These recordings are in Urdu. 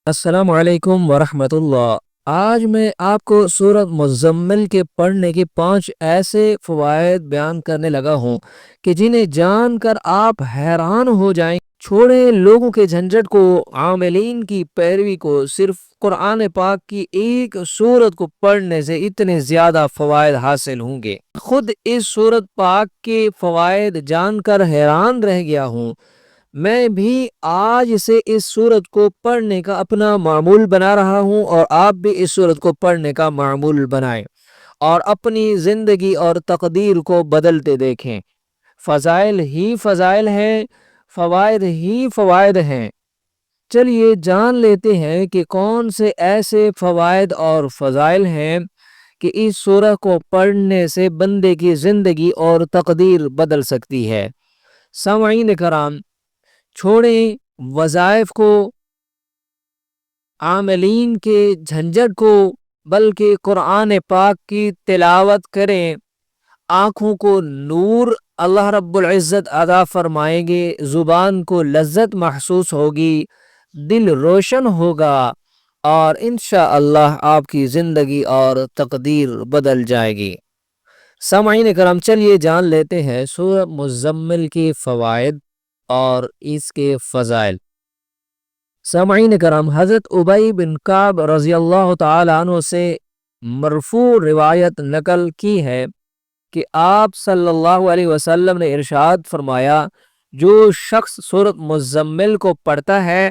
السلام علیکم ورحمۃ اللہ۔ آج میں آپ کو سورۃ مزمل کے پڑھنے کے 5 ایسے فوائد بیان کرنے لگا ہوں کہ جنہیں جان کر آپ حیران ہو جائیں۔ چھوڑیں لوگوں کے جھنجھٹ کو، عاملین کی پیروی کو، صرف قرآن پاک کی ایک سورت کو پڑھنے سے اتنے زیادہ فوائد حاصل ہوں گے۔ خود اس سورت پاک کے فوائد جان کر حیران رہ گیا ہوں۔ میں بھی آج سے اس سورت کو پڑھنے کا اپنا معمول بنا رہا ہوں، اور آپ بھی اس سورت کو پڑھنے کا معمول بنائیں اور اپنی زندگی اور تقدیر کو بدلتے دیکھیں۔ فضائل ہی فضائل ہیں، فوائد ہی فوائد ہیں۔ چلیے جان لیتے ہیں کہ کون سے ایسے فوائد اور فضائل ہیں کہ اس سورت کو پڑھنے سے بندے کی زندگی اور تقدیر بدل سکتی ہے۔ سامعین کرام، چھوڑیں وظائف کو، عاملین کے جھنجھٹ کو، بلکہ قرآن پاک کی تلاوت کریں۔ آنکھوں کو نور اللہ رب العزت عطا فرمائیں گے، زبان کو لذت محسوس ہوگی، دل روشن ہوگا، اور انشاءاللہ آپ کی زندگی اور تقدیر بدل جائے گی۔ سامعین کرام، چلیے جان لیتے ہیں سورۃ مزمل کی فوائد اور اس کے فضائل۔ سامعین کرام، حضرت ابی بن کعب رضی اللہ تعالی عنہ سے مرفوع روایت نقل کی ہے کہ آپ صلی اللہ علیہ وسلم نے ارشاد فرمایا، جو شخص سورۃ مزمل کو پڑھتا ہے،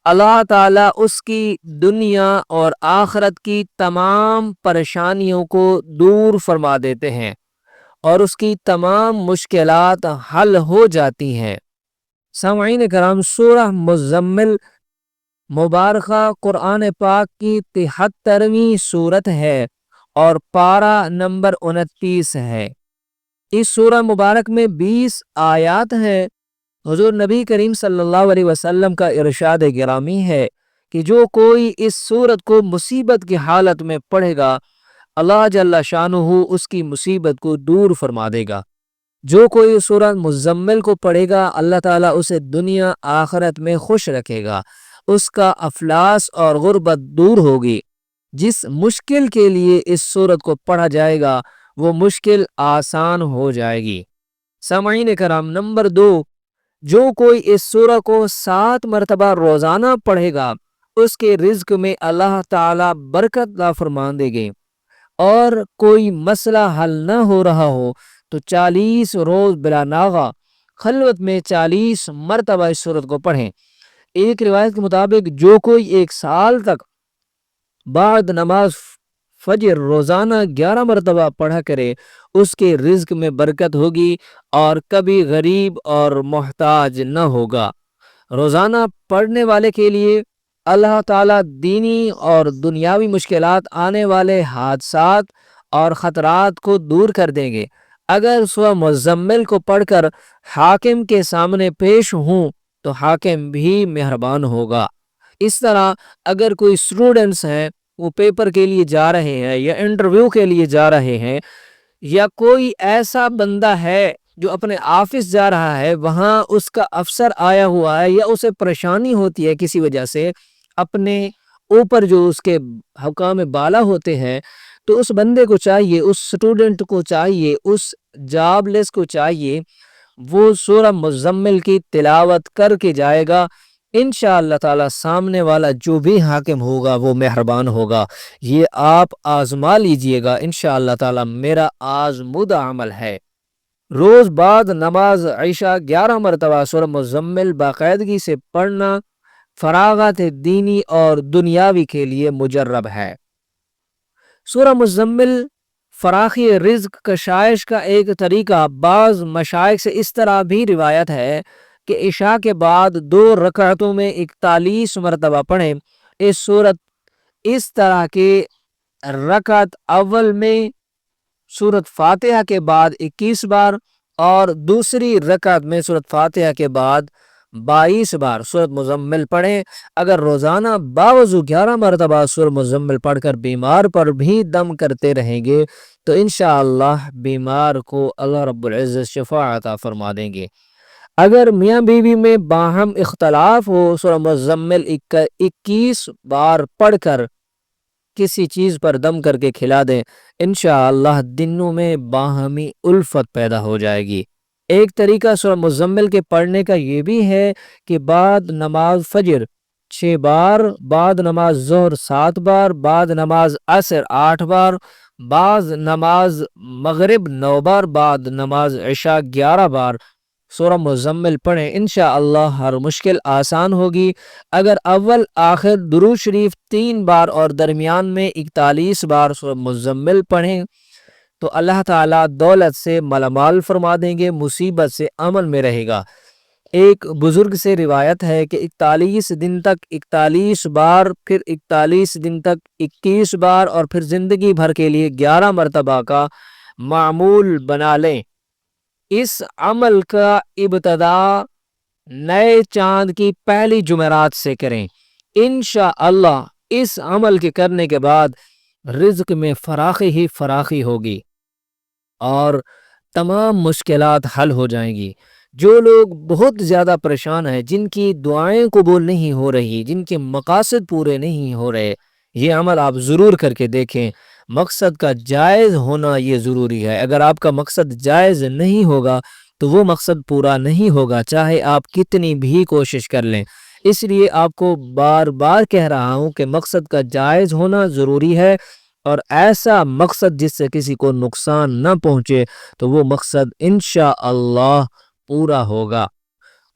اللہ تعالیٰ اس کی دنیا اور آخرت کی تمام پریشانیوں کو دور فرما دیتے ہیں اور اس کی تمام مشکلات حل ہو جاتی ہیں۔ سامعین کرام، سورہ مزمل مبارکہ قرآن پاک کی 73ویں سورت ہے اور پارہ نمبر 29 ہے۔ اس سورہ مبارک میں 20 آیات ہیں۔ حضور نبی کریم صلی اللہ علیہ وسلم کا ارشاد گرامی ہے کہ جو کوئی اس سورت کو مصیبت کی حالت میں پڑھے گا، اللہ جل شانہ اس کی مصیبت کو دور فرما دے گا۔ جو کوئی سورہ مزمل کو پڑھے گا، اللہ تعالیٰ اسے دنیا آخرت میں خوش رکھے گا، اس کا افلاس اور غربت دور ہوگی۔ جس مشکل کے لیے اس سورت کو پڑھا جائے گا، وہ مشکل آسان ہو جائے گی۔ سامعین کرام، نمبر 2، جو کوئی اس سورہ کو 7 مرتبہ روزانہ پڑھے گا، اس کے رزق میں اللہ تعالیٰ برکت عطا فرما دے گے۔ اور کوئی مسئلہ حل نہ ہو رہا ہو تو 40 روز بلا ناغہ خلوت میں 40 مرتبہ اس سورت کو پڑھیں۔ ایک روایت کے مطابق جو کوئی 1 سال تک بعد نماز فجر روزانہ 11 مرتبہ پڑھا کرے، اس کے رزق میں برکت ہوگی اور کبھی غریب اور محتاج نہ ہوگا۔ روزانہ پڑھنے والے کے لیے اللہ تعالیٰ دینی اور دنیاوی مشکلات، آنے والے حادثات اور خطرات کو دور کر دیں گے۔ اگر سورہ مزمل کو پڑھ کر حاکم کے سامنے پیش ہوں تو حاکم بھی مہربان ہوگا۔ اس طرح اگر کوئی اسٹوڈنٹس ہیں، وہ پیپر کے لیے جا رہے ہیں یا انٹرویو کے لیے جا رہے ہیں، یا کوئی ایسا بندہ ہے جو اپنے آفس جا رہا ہے، وہاں اس کا افسر آیا ہوا ہے یا اسے پریشانی ہوتی ہے کسی وجہ سے، اپنے اوپر جو اس کے حکام بالا ہوتے ہیں، تو اس بندے کو چاہیے، اس اسٹوڈنٹ کو چاہیے، اس جاب لیس کو چاہیے، وہ سورہ مزمل کی تلاوت کر کے جائے گا۔ انشاءاللہ تعالی سامنے والا جو بھی حاکم ہوگا وہ مہربان ہوگا۔ یہ آپ آزما لیجئے گا، انشاءاللہ تعالی میرا آزمودہ عمل ہے۔ روز بعد نماز عشاء 11 مرتبہ سورہ مزمل باقاعدگی سے پڑھنا فراغت دینی اور دنیاوی کے لیے مجرب ہے۔ سورہ مزمل فراخی رزق کشائش کا ایک طریقہ بعض مشائخ سے اس طرح بھی روایت ہے کہ عشاء کے بعد 2 رکعتوں میں 41 مرتبہ پڑھیں۔ اس سورت اس طرح کے رکعت اول میں سورت فاتحہ کے بعد 21 بار اور دوسری رکعت میں سورت فاتحہ کے بعد 22 بار سورت مزمل پڑھیں۔ اگر روزانہ باوضو 11 مرتبہ سورت مزمل پڑھ کر بیمار پر بھی دم کرتے رہیں گے تو انشاءاللہ بیمار کو اللہ رب العزت شفا عطا فرما دیں گے۔ اگر میاں بیوی میں باہم اختلاف ہو، سورہ مزمل 21 بار پڑھ کر کسی چیز پر دم کر کے کھلا دیں، انشاءاللہ دنوں میں باہمی الفت پیدا ہو جائے گی۔ ایک طریقہ سورہ مزمل کے پڑھنے کا یہ بھی ہے کہ بعد نماز فجر 6 بار، بعد نماز ظہر 7 بار، بعد نماز عصر 8 بار، بعد نماز مغرب 9 بار، بعد نماز عشاء 11 بار سورہ مزمل پڑھیں، انشاءاللہ ہر مشکل آسان ہوگی۔ اگر اول آخر درود شریف 3 بار اور درمیان میں 41 بار سورہ مزمل پڑھیں تو اللہ تعالیٰ دولت سے مالامال فرما دیں گے، مصیبت سے امن میں رہے گا۔ ایک بزرگ سے روایت ہے کہ 41 دن تک 41 بار، پھر 41 دن تک 21 بار، اور پھر زندگی بھر کے لیے 11 مرتبہ کا معمول بنا لیں۔ اس عمل کا ابتدا نئے چاند کی پہلی جمعرات سے کریں، انشاءاللہ اس عمل کے کرنے کے بعد رزق میں فراخی ہی فراخی ہوگی اور تمام مشکلات حل ہو جائیں گی۔ جو لوگ بہت زیادہ پریشان ہیں، جن کی دعائیں قبول نہیں ہو رہی، جن کے مقاصد پورے نہیں ہو رہے، یہ عمل آپ ضرور کر کے دیکھیں۔ مقصد کا جائز ہونا یہ ضروری ہے۔ اگر آپ کا مقصد جائز نہیں ہوگا تو وہ مقصد پورا نہیں ہوگا، چاہے آپ کتنی بھی کوشش کر لیں۔ اس لیے آپ کو بار بار کہہ رہا ہوں کہ مقصد کا جائز ہونا ضروری ہے، اور ایسا مقصد جس سے کسی کو نقصان نہ پہنچے، تو وہ مقصد انشاءاللہ پورا ہوگا۔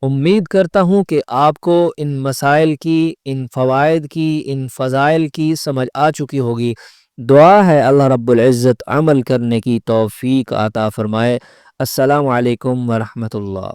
امید کرتا ہوں کہ آپ کو ان مسائل کی، ان فوائد کی، ان فضائل کی سمجھ آ چکی ہوگی۔ دعا ہے اللہ رب العزت عمل کرنے کی توفیق عطا فرمائے۔ السلام علیکم ورحمۃ اللہ۔